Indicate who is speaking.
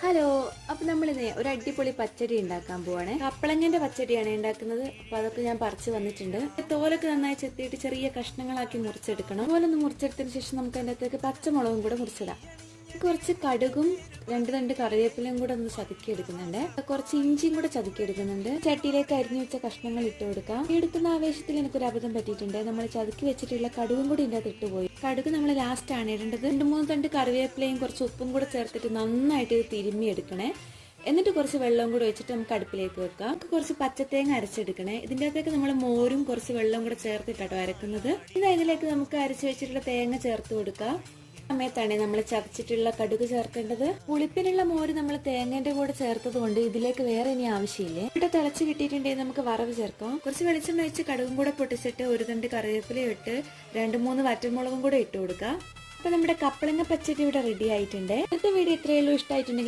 Speaker 1: Hello, അപ്പൊ നമ്മളിന്ന് ഒരു അടിപൊളി പച്ചടി ഉണ്ടാക്കാൻ പോവാണ്. കപ്പളങ്ങന്റെ പച്ചടിയാണ് ഉണ്ടാക്കുന്നത്. അപ്പൊ അതൊക്കെ ഞാൻ പറിച്ചു വന്നിട്ടുണ്ട്. തോലൊക്കെ നന്നായി ചെത്തിയിട്ട് ചെറിയ കഷ്ണങ്ങളാക്കി മുറിച്ചെടുക്കണം. അതുപോലെ ഒന്ന് മുറിച്ചെടുത്തതിന് ശേഷം നമുക്ക് അതിൻ്റെ അകത്തേക്ക് പച്ചമുളകും കൂടെ മുറിച്ചിടാം. കുറച്ച് കടുകും രണ്ട് കറിവേപ്പിലയും കൂടെ ഒന്ന് ചതുക്കി എടുക്കുന്നുണ്ട്. കുറച്ച് ഇഞ്ചിയും കൂടെ ചതുക്കി എടുക്കുന്നുണ്ട്. ചട്ടിയിലേക്ക് അരിഞ്ഞു വെച്ച കഷ്ണങ്ങൾ ഇട്ട് കൊടുക്കാം. എടുക്കുന്ന ആവേശത്തിൽ എനിക്കൊരു അബദ്ധം പറ്റിയിട്ടുണ്ട്. നമ്മൾ ചതുക്കി വെച്ചിട്ടുള്ള കടുകും കൂടി ഇതിൻ്റെ അകത്ത് ഇട്ടുപോയി. കടുക് നമ്മൾ ലാസ്റ്റ് ആണ് ഇടേണ്ടത്. 2-3 തണ്ട് കറിവേപ്പിലയും കുറച്ച് ഉപ്പും കൂടെ ചേർത്തിട്ട് നന്നായിട്ട് ഇത് തിരുമ്മി എടുക്കണേ. എന്നിട്ട് കുറച്ച് വെള്ളവും കൂടെ വെച്ചിട്ട് നമുക്ക് അടുപ്പിലേക്ക് വെക്കാം. നമുക്ക് കുറച്ച് പച്ചത്തേങ്ങ അരച്ചെടുക്കണേ. ഇതിൻ്റെ അകത്തേക്ക് നമ്മൾ മോരും കുറച്ച് വെള്ളവും കൂടെ ചേർത്തിട്ടോ അരക്കുന്നത്. ഇതിലേക്ക് നമുക്ക് അരച്ച് വെച്ചിട്ടുള്ള തേങ്ങ ചേർത്ത് കൊടുക്കാം. സമയത്താണ് നമ്മൾ ചതച്ചിട്ടുള്ള കടുക് ചേർക്കേണ്ടത്. പുളിപ്പിനുള്ള മോര് നമ്മൾ തേങ്ങന്റെ കൂടെ ചേർത്തത് കൊണ്ട് ഇതിലേക്ക് വേറെ ഇനി ആവശ്യമില്ലേ. ഇവിടെ തിളച്ച് കിട്ടിയിട്ടുണ്ടെങ്കിൽ നമുക്ക് വറവ് ചേർക്കാം. കുറച്ച് വെളിച്ചെണ്ണ ഒഴിച്ച് കടുകും കൂടെ പൊട്ടിച്ചിട്ട് 1 തണ്ട് കറിവേപ്പില ഇട്ട് 2-3 വറ്റൽമുളകും കൂടെ ഇട്ട് കൊടുക്കുക. അപ്പൊ നമ്മുടെ കപ്പളങ്ങ പച്ചടി ഇവിടെ റെഡി ആയിട്ടുണ്ട്. ഇന്നത്തെ വീഡിയോ ഇത്രയേ ഉള്ളൂ. ഇഷ്ടമായിട്ടുണ്ടെങ്കിൽ